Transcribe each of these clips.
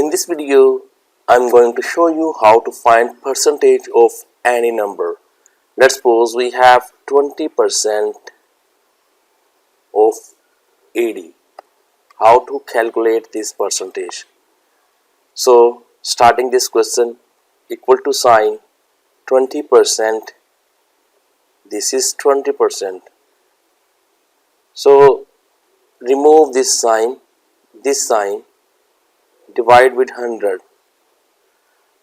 In this video, I'm going to show you how to find percentage of any number. Let's suppose we have 20% of 80. How to calculate this percentage? So, starting this question, equal to sign 20%. This is 20%. So, remove this sign, divide with 100.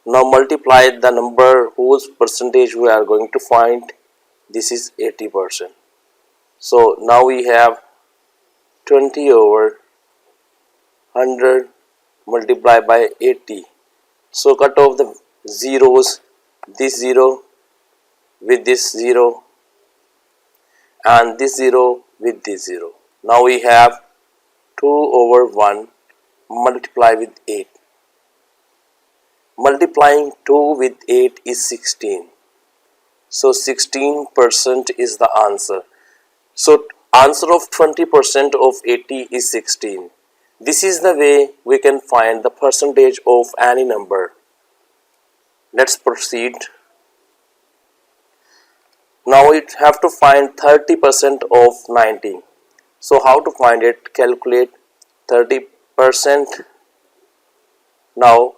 Now multiply the number whose percentage we are going to find. This is 80%. So now we have 20 over 100 multiplied by 80. So cut off the zeros, this 0 with this 0 and this 0 with this 0. Now we have 2 over 1 multiply with 8. Multiplying 2 with 8 is 16. So 16% is the answer. So answer of 20% of 80 is 16. This is the way we can find the percentage of any number. Let's proceed. Now we have to find 30% of 90. So how to find it? Calculate 30%. Now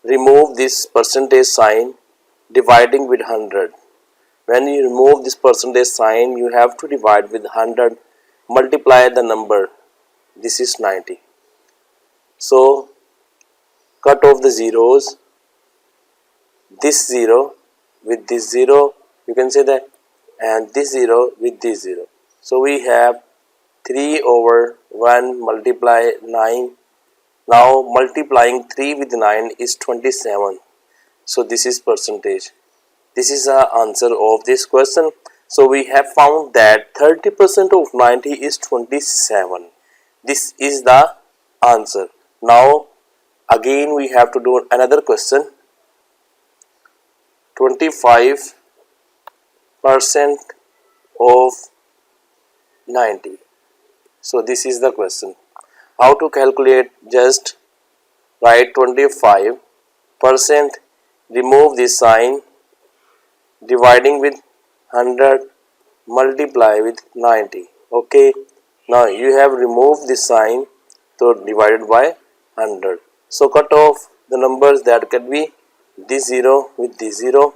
remove this percentage sign, dividing with 100. When you remove this percentage sign, you have to divide with 100, multiply the number. This is 90. So cut off the zeros, this 0 with this 0, you can say that, and this 0 with this 0. So we have 3 over 1 multiply 9. Now multiplying 3 with 9 is 27. So this is percentage. This is the answer of this question. So we have found that 30% of 90 is 27. This is the answer. Now again we have to do another question. 25% of 90. So this is the question. How to calculate? Just write 25%, remove this sign, dividing with 100, multiply with 90. Okay, now you have removed this sign, so divided by 100. So cut off the numbers that can be this 0 with this 0.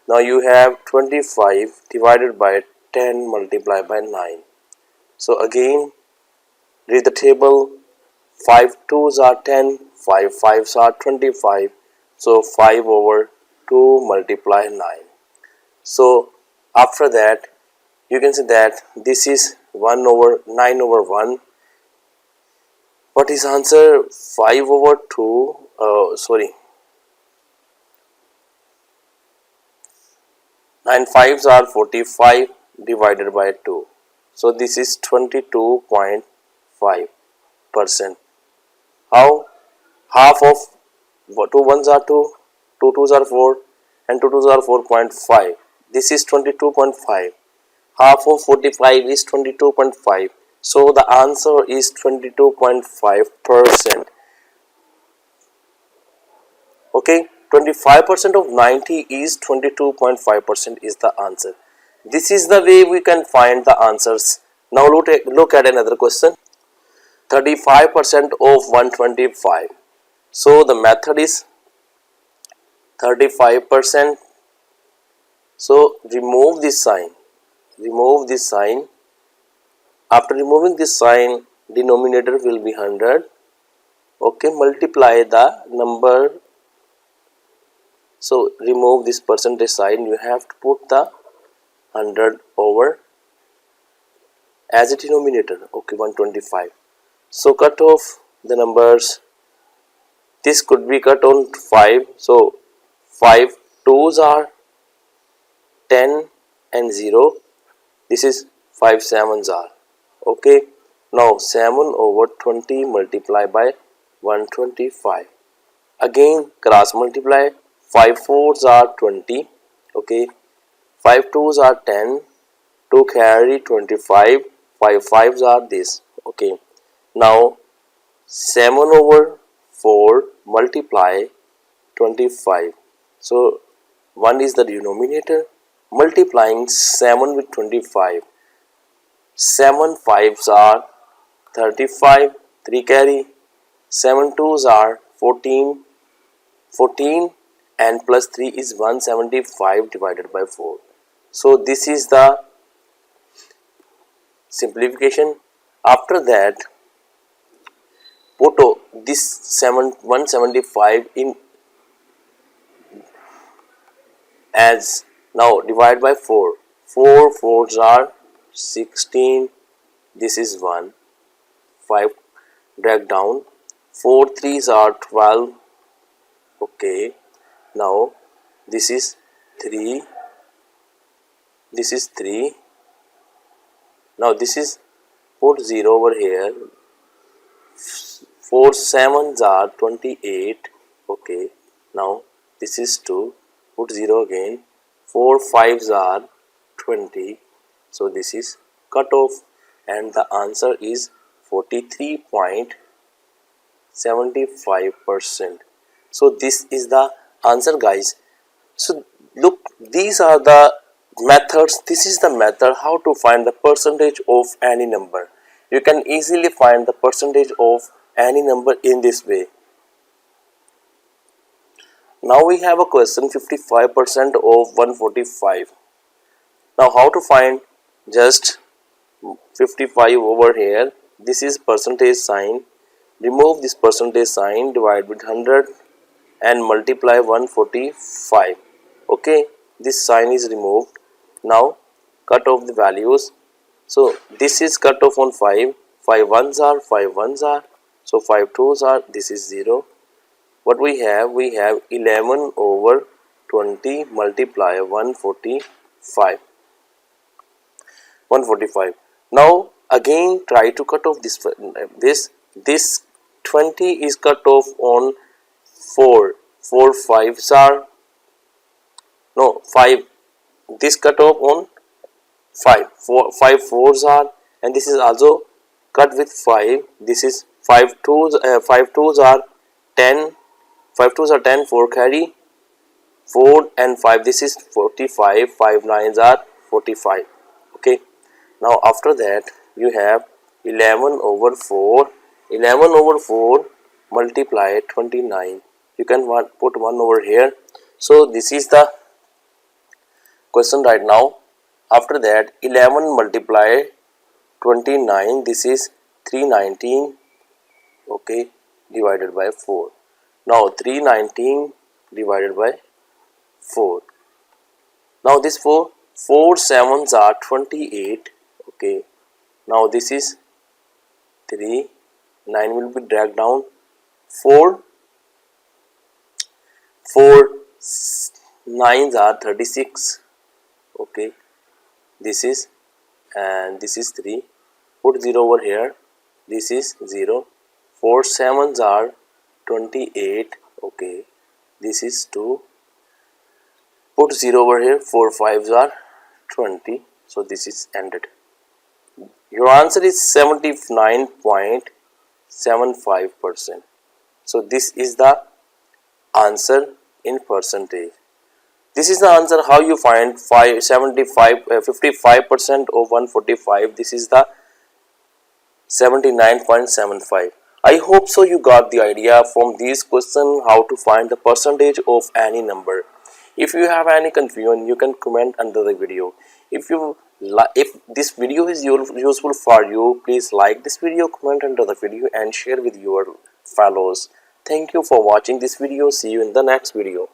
Now you have 25 divided by 10 multiplied by 9. So again read the table. 5 2s are 10, 5 5s are 25. So 5 over 2 multiply 9. So after that you can say that this is 1 over 9 over 1. What is answer? 5 over 2, 9 5s are 45 divided by 2. So this is 22.5%. How? Half of 2 1s are 2, 2 2s are 4, and 2 2s are 4.5. This is 22.5. Half of 45 is 22.5. So the answer is 22.5%. Okay, 25% of 90 is 22.5% is the answer. This is the way we can find the answers. Now look at another question. 35% of 125. So the method is 35%. So remove this sign. Remove this sign. After removing this sign, denominator will be 100. Okay, multiply the number. So remove this percentage sign. You have to put the 100 over as a denominator. Okay, 125. So cut off the numbers. This could be cut on 5. So 5 2s are 10 and 0. This is 5 7s are. Okay. Now 7 over 20 multiplied by 125. Again cross multiply. 5 4s are 20. Okay. 5 2s are 10. 2 carry 25. 5 5s are this. Okay. Now 7 over 4 multiply 25. So 1 is the denominator, multiplying 7 with 25. 7 5s are 35, 3 carry, 7 2s are 14, 14 and plus 3 is 175 divided by 4. So this is the simplification. After that, put this 175 in as now divide by 4. 4 4s are 16, this is 1, 5 drag down, 4 3s are 12, okay. Now this is 3, this is 3, now this is put 0 over here, 4 7s are 28, okay. Now this is 2, put 0 again, 4 5s are 20, so this is cut off and the answer is 43.75%. so this is the answer, guys. So look, these are the methods. This is the method how to find the percentage of any number. You can easily find the percentage of any number in this way. Now we have a question, 55% of 145. Now how to find? Just 55 over here, this is percentage sign, remove this percentage sign, divide with 100 and multiply 145, okay. This sign is removed. Now cut off the values. So this is cut off on 5, 5 1s are, 5 1s are, so 5 2s are, this is 0. What we have? We have 11 over 20 multiply 145. Now again try to cut off this 20 is cut off on 4 5s are, no 5, this cut off on 5 4s are, and this is also cut with 5, this is 5 2s are 10, 5 2s are 10, 4 carry, 4 and 5, this is 45, 5 9s are 45, okay. Now after that you have 11 over 4 multiply 29. You can put 1 over here. So this is the question right now. After that 11 multiply 29, this is 319, okay, divided by 4. Now 319 divided by 4. Now this 4 7s are 28, okay. Now this is 3, 9 will be dragged down, 4 9s are 36, okay. This is, and this is 3, put 0 over here, this is 0, 4 7s are 28, okay. This is 2, put 0 over here, 4 5s are 20, so this is ended. Your answer is 79.75%. so this is the answer in percentage. This is the answer how you find 55% of 145. This is the 79.75. I hope so you got the idea from this question how to find the percentage of any number. If you have any confusion, you can comment under the video. If this video is useful for you, please like this video, comment under the video and share with your fellows. Thank you for watching this video. See you in the next video.